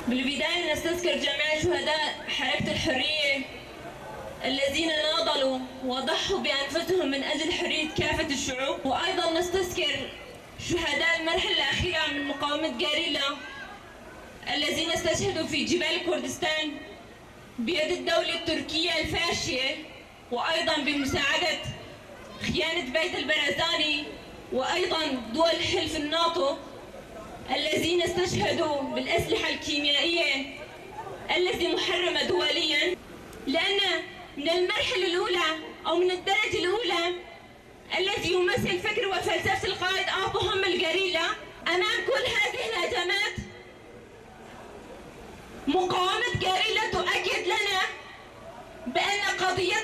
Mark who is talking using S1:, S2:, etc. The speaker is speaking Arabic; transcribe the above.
S1: بالبداية نستذكر جميع شهداء حركة الحرية الذين ناضلوا وضحوا بأنفسهم من أجل حرية كافة الشعوب، وأيضا نستذكر شهداء المرحلة الأخيرة من مقاومة غاريلا الذين استشهدوا في جبال كردستان بيد الدولة التركية الفاشية، وأيضا بمساعدة خيانة بيت البرزاني وأيضا دول حلف الناتو الذين استشهدوا بالأسلحة الكيميائية التي محرمة دوليا. لأن من المرحلة الأولى أو من الدرجة الأولى التي يمثل فكر وفلسفة القائد أبو هم الغاريلا، أمام كل هذه الهجمات مقاومة غاريلا تؤكد لنا بأن قضية